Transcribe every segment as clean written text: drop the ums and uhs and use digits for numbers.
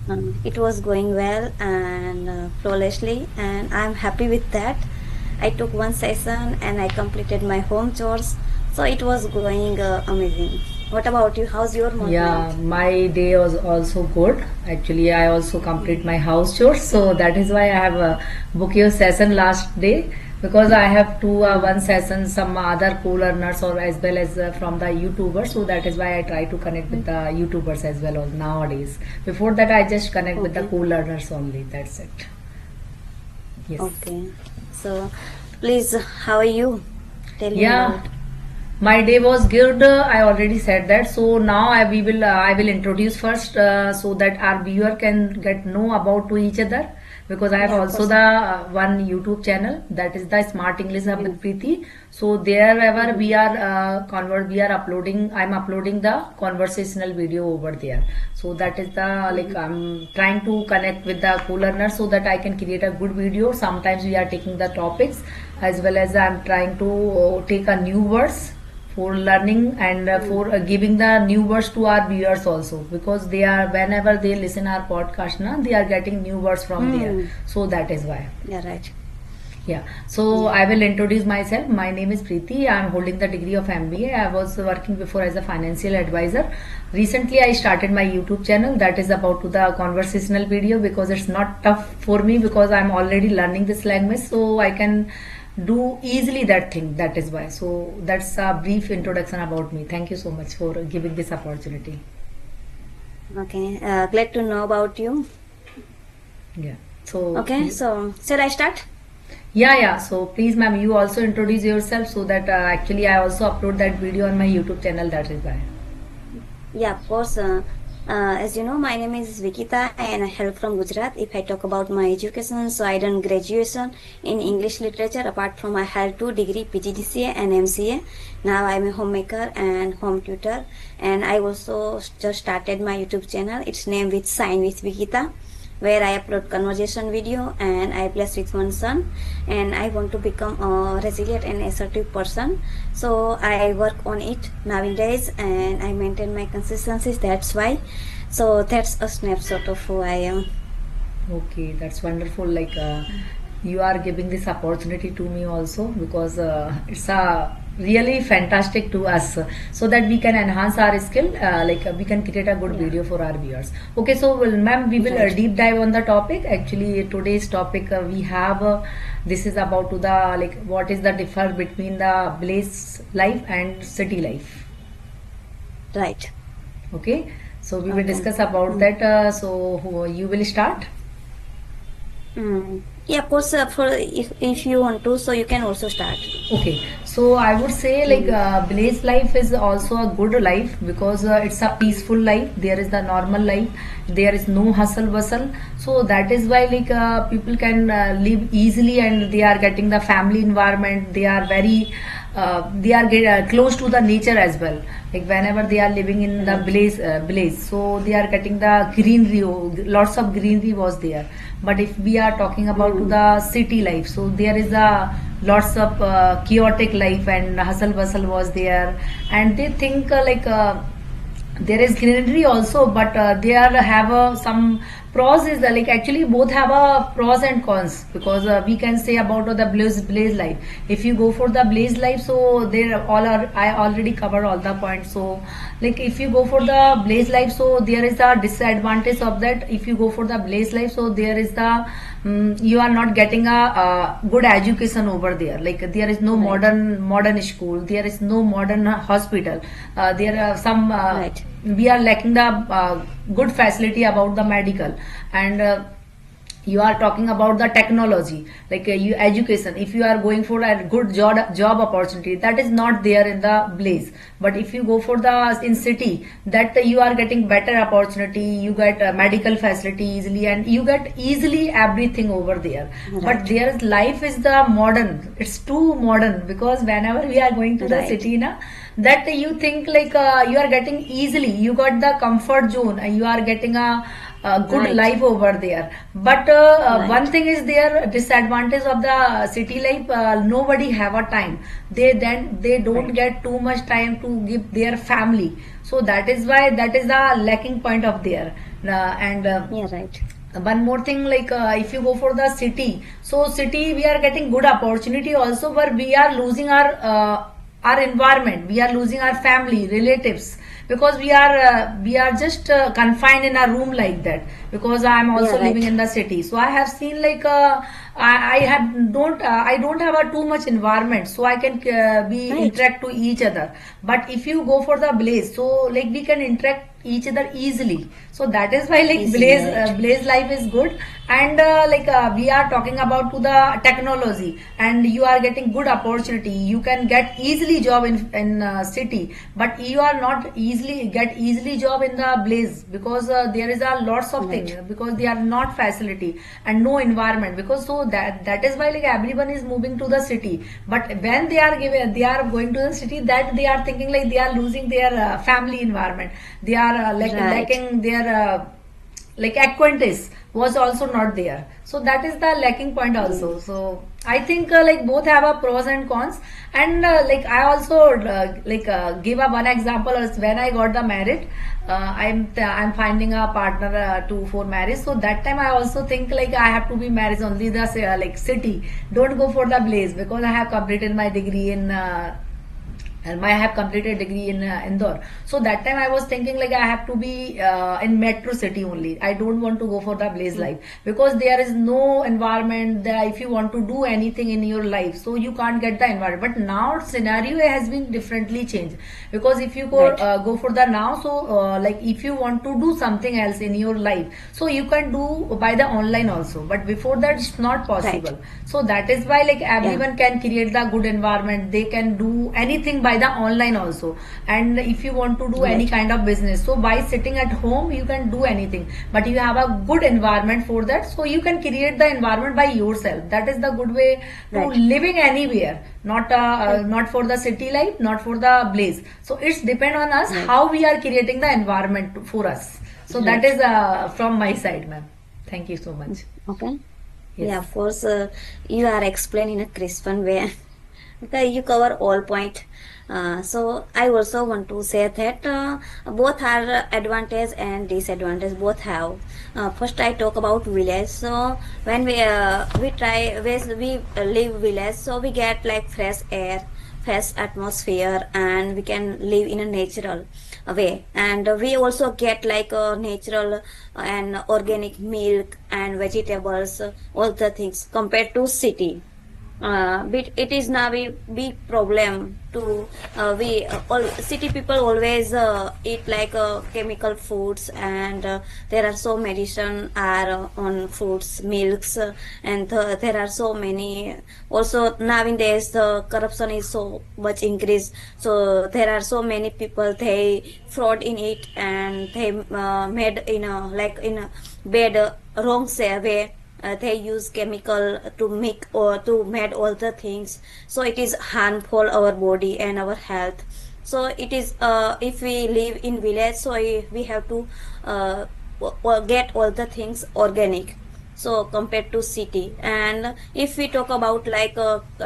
It was going well and flawlessly, and I'm happy with that. I took one session and I completed my home chores, so it was going amazing. What about you? How's your Yeah, month? my day was also good. Actually, I also complete my house chores, so that is why I have booked your session last day because I have one session, some other co-learners or as well as from the YouTubers. So that is why I try to connect with the YouTubers as well nowadays. Before that, I just connect with the Okay, co-learners only. That's it. Yes. okay. So, please, how are you? Tell me Yeah, about. my day was good. I already said that. So now I will introduce first so that our viewer can get know about to each other because I have Yeah, of also course. the one YouTube channel that is the Smart English Hub with Mm, Preeti. So wherever we mhm. are we are uploading. I'm uploading the conversational video over there. So that is the like Mhm. I'm trying to connect with the co-learners so that I can create a good video. Sometimes we are taking the topics as well as I'm trying to take a new words for learning and Mm, for giving the new words to our viewers also because they are whenever they listen our podcast na they are getting new words from there, mm. so that is why. Yeah, right. Yeah, so Yeah. I will introduce myself. My name is Preeti. I'm holding the degree of MBA. I was working before as a financial advisor. Recently I started my YouTube channel that is about to the conversational video because it's not tough for me because I'm already learning this language, so I can do easily that thing. That is why. So that's a brief introduction about me. Thank you so much for giving this opportunity. Okay. Glad to know about you. Yeah. So Okay. you, So, should I start? yeah. So please, ma'am, you also introduce yourself so that actually I also upload that video on my YouTube channel. That is why. Yeah, of course. As you know, my name is Vikita and I hail from Gujarat. If I talk about my education, so I done graduation in English literature. Apart from I have two degree PGDCA and MCA. Now I'm a homemaker and home tutor. And I also just started my YouTube channel. It's named with Sign with Vikita, where I upload conversation video and I bless with one son, and I want to become a resilient and assertive person. So I work on it nowadays and I maintain my consistencies. That's why. So that's a snapshot of who I am. Okay, that's wonderful. Like you are giving this opportunity to me also because it's a really fantastic to us so that we can enhance our skill. We can create a good Yeah, video for our viewers. Okay, so well, ma'am, we will right. deep dive on the topic. Actually, today's topic we have this is about to the like what is the differ between the village life and city life. Right. Okay, so we will Okay. discuss about Mm. that. You will start. Yeah, of course. For if you want to, so you can also start. Okay, so I would say like Mm. village life is also a good life because it's a peaceful life. There is the normal life. There is no hustle bustle. So that is why like people can live easily and they are getting the family environment. They are very close to the nature as well. Like whenever they are living in the Right. village, so they are getting the greenery. Lots of greenery was there. But if we are talking about to Mm. the city life, so there is a lots of chaotic life and hustle bustle was there, and they think there is greenery also, but they are have some pros is like actually both have a pros and cons because we can say about the blaze life. If you go for the blaze life, so there all are I already cover all the points. So like if you go for the blaze life, so there is a disadvantage of that. If you go for the blaze life, so there is the you are not getting a good education over there. Like there is no Right. modern school, there is no modern hospital, there are some Right. we are lacking the good facility about the medical, and you are talking about the technology like you education. If you are going for a good job opportunity, that is not there in the blaze. But if you go for the in city, that you are getting better opportunity, you get medical facility easily and you get easily everything over there. But Right. their life is the modern, it's too modern because whenever we are going to the Right. city na, that you think like you are getting easily, you got the comfort zone and you are getting a good Right. life over there. But one Right. thing is there disadvantage of the city life, nobody have a time, they don't Right. get too much time to give their family. So that is why that is the lacking point of there. And Yeah, right. one more thing, like if you go for the city, so city we are getting good opportunity also, but we are losing our environment, we are losing our family relatives, because we are just confined in a room like that, because I am Yeah, also living right. in the city. So I have seen like I have don't I don't have a too much environment, so I can be Right. interact to each other. But if you go for the blaze, so like we can interact each other easily. So that is why like Easily, right. blaze life is good. And like we are talking about to the technology, and you are getting good opportunity, you can get easily job in city, but you are not easily get easily job in the blaze, because there is a lots of things, Right. because they are not facility and no environment, because so that is why like everyone is moving to the city. But when they are going to the city, that they are thinking like they are losing their family environment, they are like Right. lacking their like acquaintance was also not there. So that is the lacking point also. Mm. So I think like both have a pros and cons. And like I also give a one example as when I got the married. I'm finding a partner to for marriage. So that time I also think like I have to be married only the like city. Don't go for the blaze, because I have completed my degree in and I have completed degree in Indore. So that time I was thinking like I have to be in metro city only. I don't want to go for the blaze Mm. life, because there is no environment there. If you want to do anything in your life, so you can't get the environment. But now scenario has been differently changed, because if you Right. go for the now, so like if you want to do something else in your life, so you can do by the online also. But before that, it's not Right. possible. So that is why like Yeah. everyone can create the good environment, they can do anything by the online also. And if you want to do any Right. kind of business, so by sitting at home you can do anything, but you have a good environment for that, so you can create the environment by yourself. That is the good way to Right. living anywhere, not for the city life, not for the blaze. So it's depend on us Right. how we are creating the environment for us. So that Right. is from my side, ma'am. Thank you so much. Okay. Yes. Yeah, of course, you are explaining in a crisp way. Okay, you cover all point. So I also want to say that both are advantage and disadvantage. Both have. First, I talk about village. So when we try when we live village, so we get like fresh air, fresh atmosphere, and we can live in a natural way. And we also get like a natural and organic milk and vegetables, all the things compared to city. But it is now a big problem to we all city people always eat like chemical foods, and there are so medicine are on foods milks, and there are so many. Also nowadays the corruption is so much increased, so there are so many people they fraud in it, and they made in a like in a bad wrong way. They use chemical to make or to made all the things, so it is harmful our body and our health. So it is if we live in village, so we have to uh, get all the things organic, so compared to city. And if we talk about like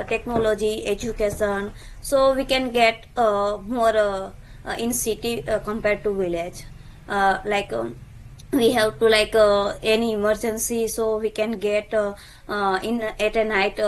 technology education, so we can get more in city compared to village. Like we have to like any emergency, so we can get in at a night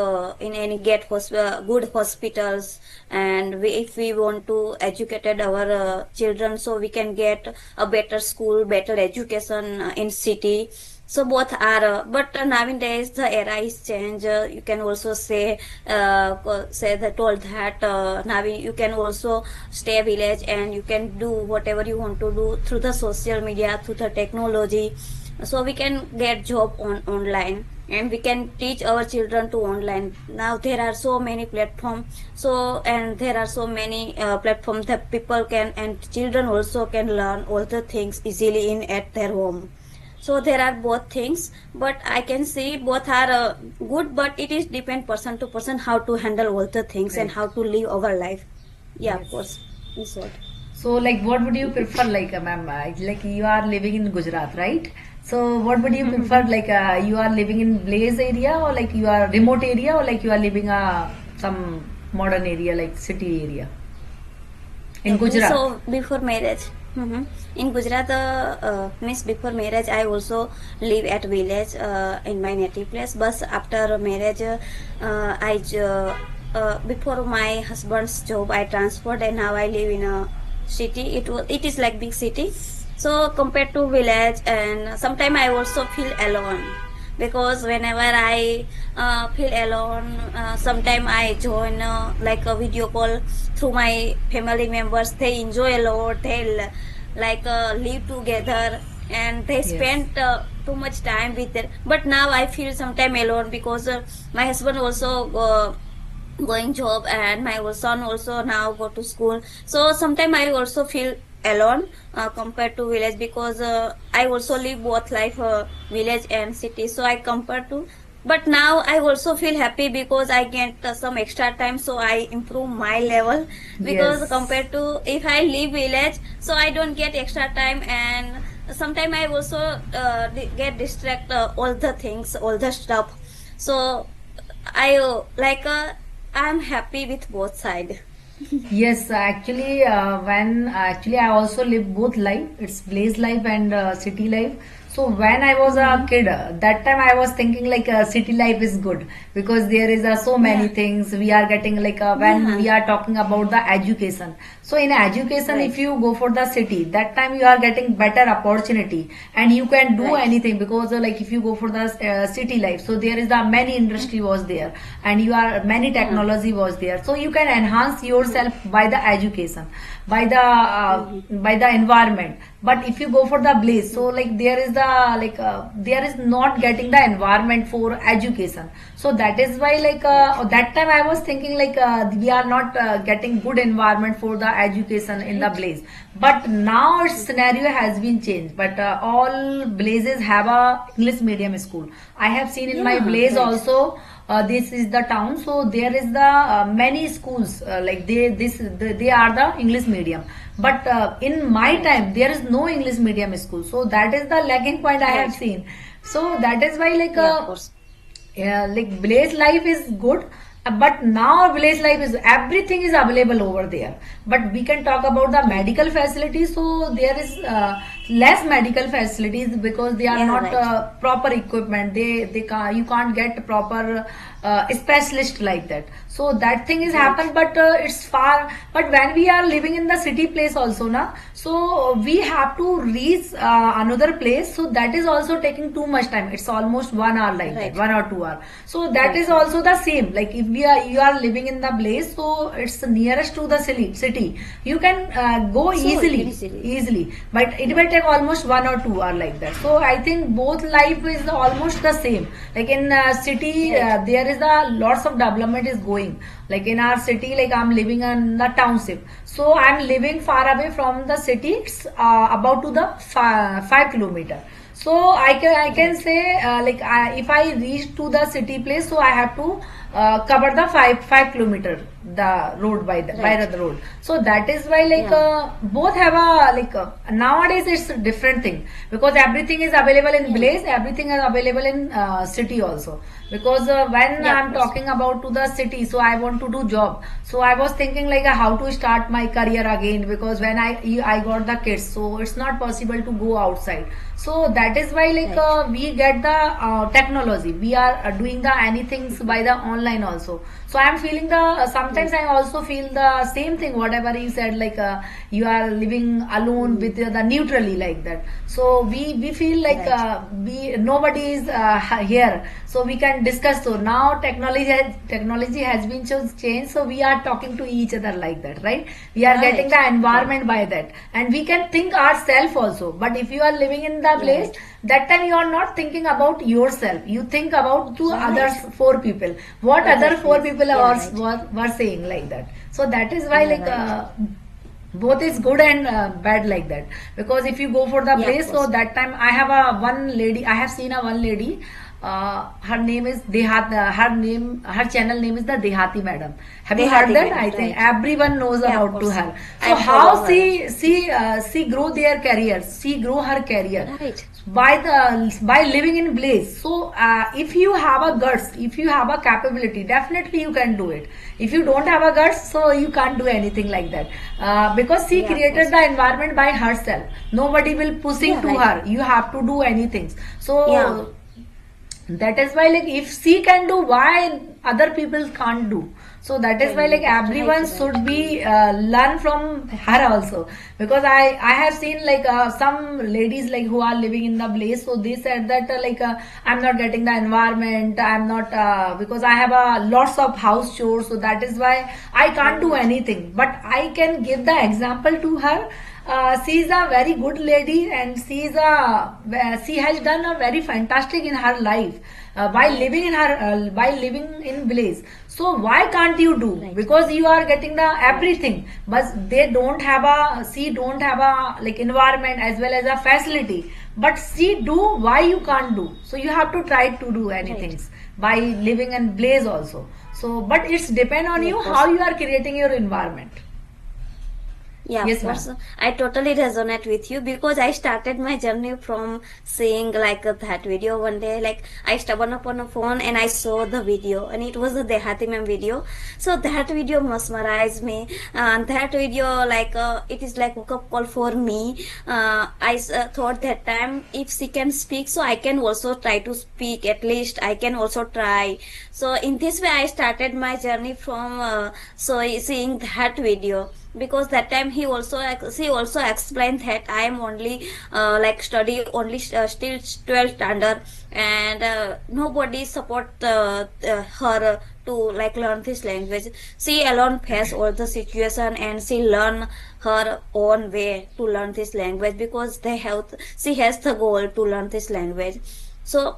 in any get good hospitals. And if we want to educated our children, so we can get a better school, better education in city. So both are but nowadays the era is changed. You can also say say that told that now you can also stay village and you can do whatever you want to do through the social media, through the technology. So we can get job on online, and we can teach our children to online. Now there are so many platforms, so and there are so many platforms that people can and children also can learn all the things easily in at their home. So there are both things, but I can see both are good, but it is depend person to person how to handle all the things and how Right. to live our life. Yeah, of Yes. course. That's what. So, like, what would you prefer, like, ma'am? Like, you are living in Gujarat, right? So, what would you prefer, like, you are living in Blaze area, or like you are remote area, or like you are living some modern area, like city area in Okay, Gujarat? so before marriage. Mm-hmm. In Gujarat, means before marriage, I also live at village in my native place. But after marriage, before my husband's job, I transferred and now I live in a city. It is like big city. So compared to village, and sometimes I also feel alone because whenever I feel alone, sometimes I join like a video call through my family members. They enjoy a lot. They like live together and they Yes. spend too much time with it. But now I feel sometimes alone because my husband also going job and my son also now go to school, so sometimes I also feel alone compared to village because I also live both life village and city, so I compare to. But now I also feel happy because I get some extra time, so I improve my level because Yes. compared to if I live village, so I don't get extra time, and sometimes I also get distract all the things, all the stuff. So I like I'm happy with both side. Yes, actually, when actually I also live both life. It's village life and city life. So when I was a Mm-hmm. kid, that time I was thinking like city life is good because there is so many Yeah, things we are getting like when yeah, we are talking about the education. So in education, if right, you go for the city, that time you are getting better opportunity and you can do right. anything because like if you go for the city life, so there is the many Mm, industry was there and you are many yeah, technology was there, so you can enhance mm, yourself by the education, mm-hmm. by the environment. But if you go for the blaze, Mm, so like there is the there is not getting the environment for education. So that is why like right, that time I was thinking like we are not getting good environment for the education in the right. blaze. But now its Mm-hmm. scenario has been changed, but all blazes have a english medium school. I have seen in my Yeah, blaze right, also. This is the town, so there is the many schools like they are the english medium. But in my right, time there is no english medium school, so that is the lagging point I have right. seen. So that is why Yeah, of course. yeah, like village life is good, but now village life is everything is available over there. But we can talk about the Right. medical facilities. So there is less medical facilities because they are Yeah, not right, proper equipment. They can you can't get proper specialist like that. So that thing is right. happen, but it's far. But when we are living in the city place also na, so we have to reach another place. So that is also taking too much time. It's almost 1 hour like that, Right, 1 or 2 hour. So that right, is right. also the same. Like if we are you are living in the place, so it's nearest to the city. You can go So easily, easily. easily, but it will Right. take almost 1 or 2 hour like that. So I think both life is almost the same. Like in city, Right. there is a lots of development is going. Like in our city, like I'm living in the township, so I'm living far away from the city. It's about to the 5 kilometer. So I can Right. say like if I reach to the city place, so I have to cover the 5 kilometer the road by Right. the road. So that is why like Yeah. both have a like nowadays it's a different thing because everything is available in Yeah. village, everything is available in city also. Because when Yeah, of I'm course. talking about to the city, so I want to do job. So I was thinking like how to start my career again because when I got the kids, so it's not possible to go outside. So that is why like Right. we get the technology. We are doing the anything Mhm. by the online also. So I'm feeling the sometimes Right. I also feel the same thing whatever you said like you are living alone Mm. with the neutrally like that. So we feel like Right. we nobody is here, so we can discuss. So now technology has been changed, so we are talking to each other like that, right? We are getting Right. the Right. environment by that, and we can think ourselves also. But if you are living in the Yeah, place, right. that time you are not thinking about yourself, you think about two others, Right. four people, what Other other four things. people Yeah, are right. were saying like that. So that is why Yeah, like right. both is good and bad like that. Because if you go for the Yeah, of place, so course. that time I have a one lady, I have seen a one lady, her name is Dehat. Her channel name is the Dehati Madam. Have you heard Dehati that? Madam, I think right. everyone knows Yeah, of about to course. her. So I how follow her. she grow their career? She grow her career Right. by living in Blaze. So if you have a guts, if you have a capability, definitely you can do it. If you don't have a guts, so you can't do anything like that. Because she Yeah, of created course. the environment by herself. Nobody will pushing Yeah, to right. her. You have to do anything. Yeah, So that is why, like, if she can do, why other people can't do? So that is why, can like, do. Right, everyone right. should be learn from her also. Because I have seen, like, some ladies, like, who are living in the place, so they said that, I'm not getting the environment, I'm not, because I have lots of house chores, so that is why I can't do Right. anything. But I can give the example to her. She is a very good lady, and she has done a very fantastic in her life by Right. living in her by living in Blaze. So why can't you do? Right. Because you are getting the Right. everything, but they don't have a she don't have a, like, environment as well as a facility. But she do, why you can't do? So you have to try to do anything Right. by living in Blaze also. So but it's depend on Yeah, you of how course. you are creating your environment. Yeah, of Yes, ma'am. course. I totally resonate with you because I started my journey from seeing like that video one day. Like I stubborn up on a phone and I saw the video and it was a Dehati ma'am video. So that video mesmerized me. That video like it is like woke up call for me. I thought that time if she can speak, so I can also try to speak. At least I can also try. So in this way, I started my journey from seeing that video because that time she also explained that I am only like study only still 12th standard and nobody support her to like learn this language. She alone face all the situation and she learn her own way to learn this language because she has the goal to learn this language. So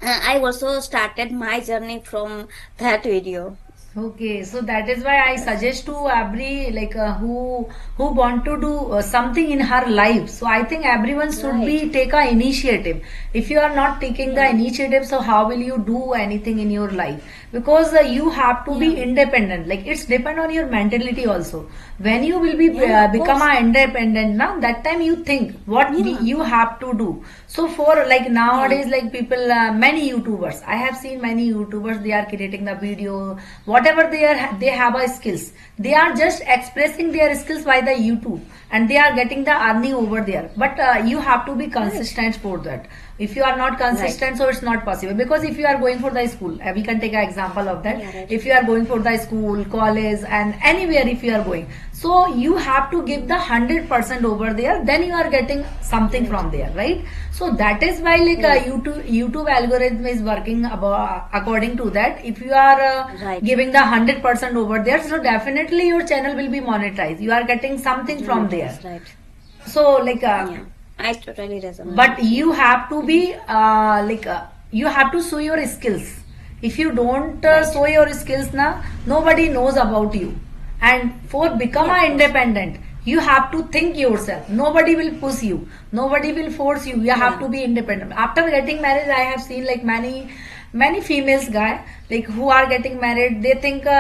I also started my journey from that video. Okay, so that is why I suggest to every, like, who want to do something in her life. So I think everyone should Right. be take a initiative. If you are not taking the Yeah. initiative, so how will you do anything in your life? Because you have to be Yeah. independent. Like, it's depend on your mentality also. When you will be Yeah, of become course. a independent, now that time you think what Yeah. you have to do. So for, like, Yeah. nowadays, like, people, many YouTubers, I have seen many YouTubers, they are creating the video, whatever they have a skills, they are just expressing their skills by the YouTube, and they are getting the earning over there. But you have to be Right. consistent for that. If you are not Right. consistent, so it's not possible. Because if you are going for the school, we can take an example of that. Yeah, right. If you are going for the school, college, and anywhere, if you are going, so you have to give the 100% over there, then you are getting something Right. from there, right? So that is why, like, Yeah. YouTube algorithm is working according to that. If you are Right. giving the 100% over there, so definitely your channel will be monetized. You are getting something from there. Monetized, right. So, like, Yeah. I totally resonate but with you. you have to be you have to show your skills. If you don't Right. show your skills now, nobody knows about you. And for become Yeah, a of course. independent, you have to think yourself. Nobody will push you, nobody will force you. You have Yeah. to be independent. After getting married, I have seen, like, many females guy, like, who are getting married, they think,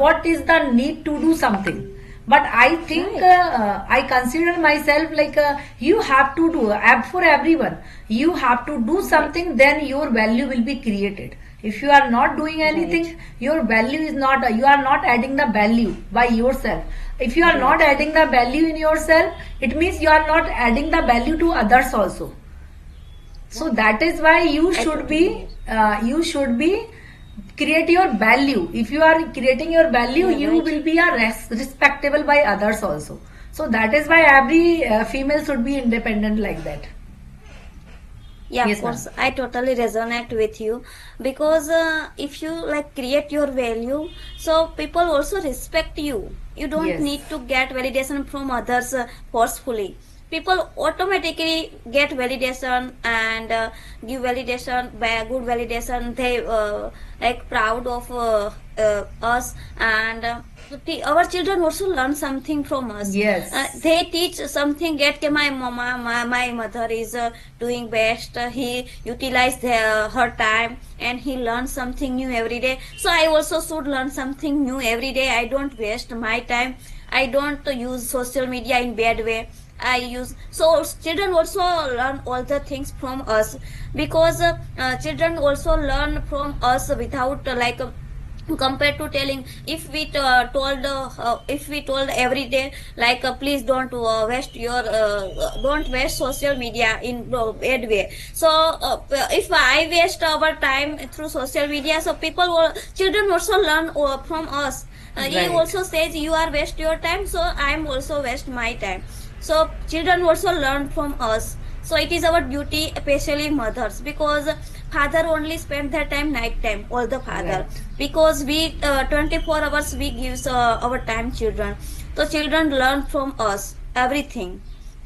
what is the need to do something? But I think, Right. I consider myself, like, you have to do for everyone. You have to do Right. something, then your value will be created. If you are not doing anything, Right. your value is not, you are not adding the value by yourself. If you are not Right. adding the value in yourself, it means you are not adding the value to others also. So Right. that is why you I should be, totally agree. you should be create your value. If you are creating your value, Yeah, you right. will be a respectable by others also. So that is why every female should be independent like that. Yeah, of Yes, ma'am. course, I totally resonate with you because if you like create your value, so people also respect you. You don't Yes. need to get validation from others forcefully. people automatically get validation and give validation, good validation. They like proud of us, and our children also learn something from us. Yes. They teach something. Get ke my mama, my mother is doing best. He utilized her time and he learns something new every day. So I also should learn something new every day. I don't waste my time. I don't use social media in bad way. I use, so children also learn all the things from us, because children also learn from us without compared to telling. If we told every day like please don't waste social media in bad way. So if I waste our time through social media, so children also learn from us. He Right. also says you are waste your time, so I am also waste my time. So children also learn from us. So it is our duty, especially mothers, because father only spend their time night time, all the father, Right. because we 24 hours we gives our time children. So children learn from us everything.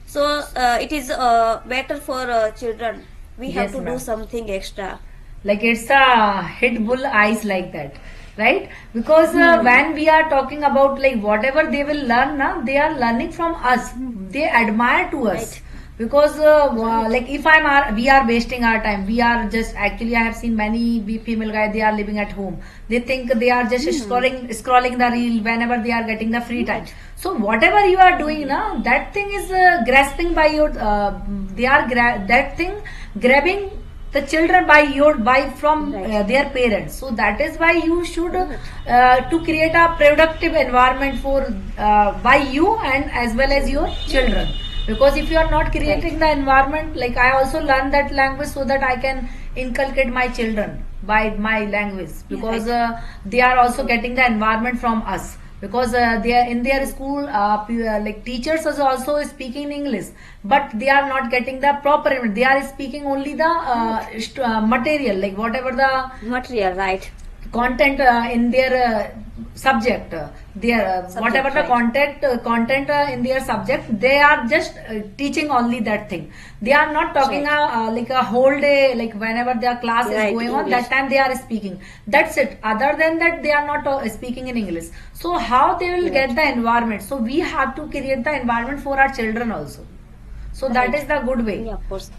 So it is better for children. We have Yes, to do ma'am. something extra. Like it's a hit bull eyes like that, right? Because when we are talking about like whatever they will learn now, they are learning from us. They admire to us. Right. Because Right. like if we are wasting our time, we are just actually, I have seen many female guys, they are living at home, they think they are just scrolling the reel whenever they are getting the free time. Right. So whatever you are doing now, that thing is grasping by your they are that thing grabbing the children by from Right. their parents. So that is why you should to create a productive environment for by you and as well as your children. Because if you are not creating Right. the environment, like I also learned that language so that I can inculcate my children by my language, Yeah, because right. they are also getting the environment from us. Because they are in their school, like teachers are also speaking English, but they are not getting the proper, they are speaking only the material, like whatever the Material, right. content in their subject, their whatever Subject, the right. content in their subject, they are just teaching only that thing. They are not talking Right. like a whole day, like whenever their class is Right. going on, English. that time they are speaking. That's it. Other than that, they are not speaking in English. So how they will get Right. the environment? So we have to create the environment for our children also. So that Right. is the good way. Yeah, of course.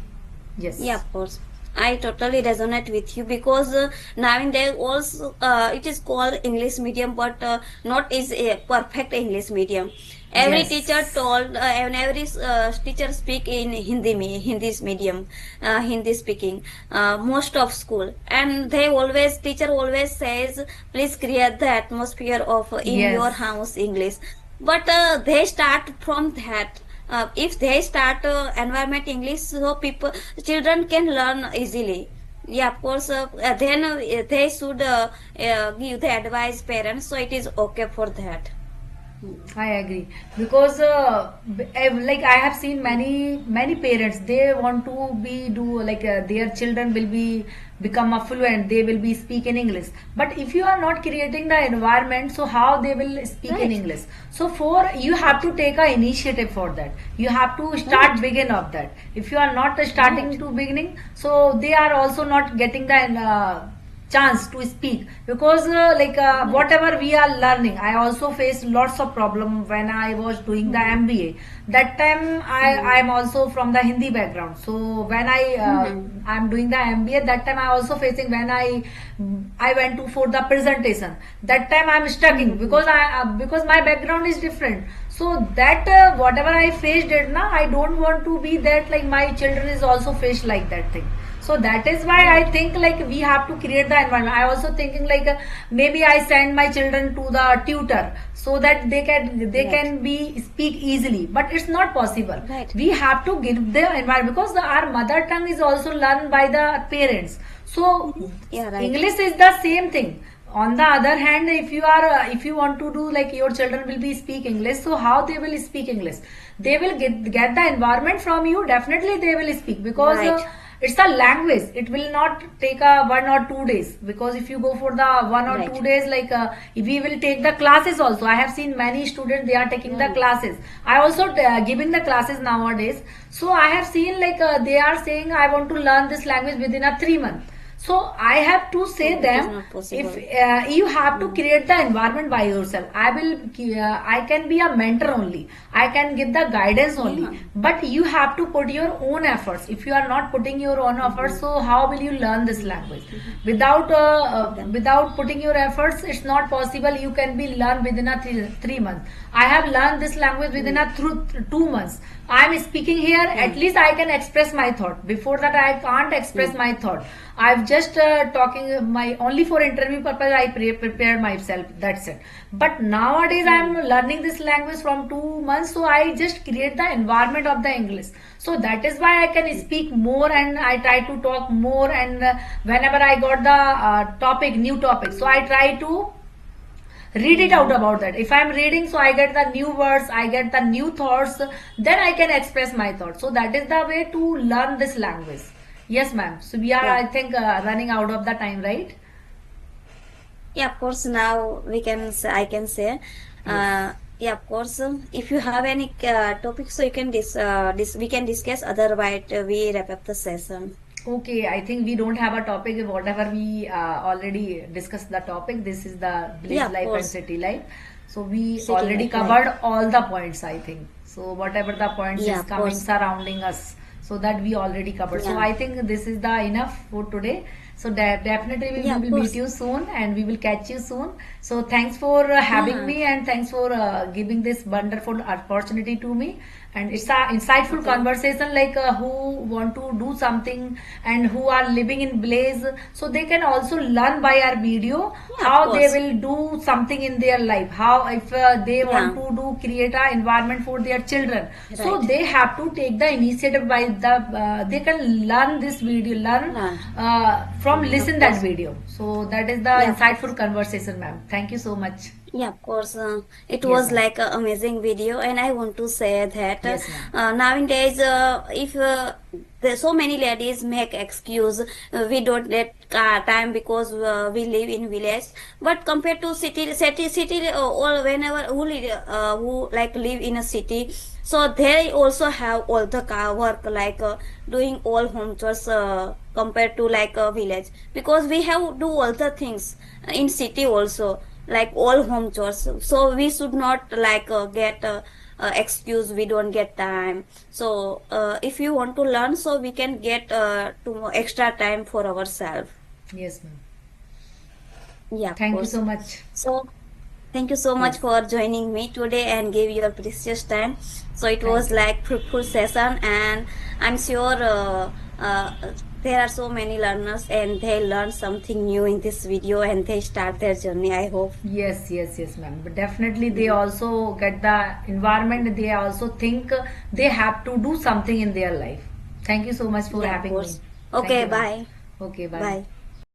Yes. Yeah, of course. I totally resonate with you, because nowadays also it is called English medium, but not is a perfect English medium. Every teacher Yes. told and every teacher speak in Hindi medium, Hindi speaking, most of school, and teacher always says please create the atmosphere of in your Yes. house English, but they start from that. If they start environment English, so children can learn easily. Yeah, of course. Then they should give the advice parents, so it is okay for that. I agree, because like I have seen many parents, they want to be do like their children will be become affluent, they will be speak in English. But if you are not creating the environment, so how they will speak in Right, English? So for you have to take a initiative for that. You have to start right, begin of that. If you are not starting right, to beginning, so they are also not getting the chance to speak. Because right. whatever we are learning, I also faced lots of problem when I was doing the Mm-hmm. MBA. That time I am also from the Hindi background. So when Mm-hmm. I'm doing the MBA, that time I also facing when I went to for the presentation. That time I'm studying Mm-hmm. because my background is different. So that whatever I faced it now, I don't want to be that like my children is also faced like that thing. So that is why I Right, think like we have to create the environment. I also thinking like maybe I send my children to the tutor so that they right, can be speak easily, but it's not possible. right. We have to give the environment, because our mother tongue is also learned by the parents. So Yeah, right, English is the same thing. On the other hand, if you are if you want to do like your children will be speak English, so how they will speak English? They will get the environment from you, definitely they will speak. Because right. it's a language. It will not take a 1 or 2 days, because if you go for the 1 or 2 days, like if we will take the classes also. I have seen many students, they are taking the classes. I also giving the classes nowadays. So I have seen like they are saying I want to learn this language within a 3 month. So I have to say It is them, not possible. if you have to create the environment by yourself. I can be a mentor only, I can give the guidance only, Yeah. but you have to put your own efforts. If you are not putting your own efforts, so how will you learn this language? Without putting your efforts, it's not possible. You can be learn within a 3 months. I have learned this language within a 2 months. I am speaking here, at least I can express my thought. Before that, I can't express my thought. I've just talking my only for interview purpose. I prepared myself. That's it. But nowadays, I'm learning this language from 2 months. So I just create the environment of the English. So that is why I can speak more, and I try to talk more. And whenever I got the new topic, so I try to read it out about that. If I'm reading, so I get the new words, I get the new thoughts, then I can express my thoughts. So that is the way to learn this language. Yes, ma'am. So we are, Yeah. I think, running out of the time, right? Yeah, of course. Now we can say, I can say, yeah, of course. If you have any topics, so you can we can discuss. Otherwise, we wrap up the session. Okay, I think we don't have a topic. Whatever we already discussed the topic. This is the Yeah, village of life and course. city life. So we City already life, covered all the points, I think. So whatever the points Yeah, is of coming course. surrounding us, so that we already covered. So Yeah. I think this is the enough for today. So definitely we Yeah, of will meet course. you soon, and we will catch you soon. So thanks for having Yeah. me, and thanks for giving this wonderful opportunity to me. And it's a insightful Okay. conversation, like who want to do something and who are living in Blaze, so they can also learn by our video Yeah, of how they course. will do something in their life. How if they want Yeah. to do create a environment for their children, so Right. they have to take the initiative by the they can learn this video, learn Learn. from Of listen that course. video. So that is the Yeah, of course. insightful conversation, ma'am. Thank you so much. Yeah, of course. It Yes, was ma'am. like an amazing video, and I want to say that Yes, ma'am. nowadays, if there's so many ladies make excuse, we don't get time because we live in village. But compared to city, or whenever who like live in a city, so they also have all the work like doing all home chores compared to like a village, because we have do all the things in city also, like all home chores. So we should not like get excuse we don't get time. So if you want to learn, so we can get extra time for ourselves. Yes, ma'am. Yeah, of Thank you course. so much. So thank you so much Yes. for joining me today and give your precious time. So it was Thank you. like fruitful session, and I'm sure there are so many learners and they learn something new in this video and they start their journey, I hope. Yes, yes, yes, ma'am. But definitely they also get the environment. They also think they have to do something in their life. Thank you so much for Yeah, of having me. course. Thank Okay, you, ma'am. bye. Okay, bye. Bye.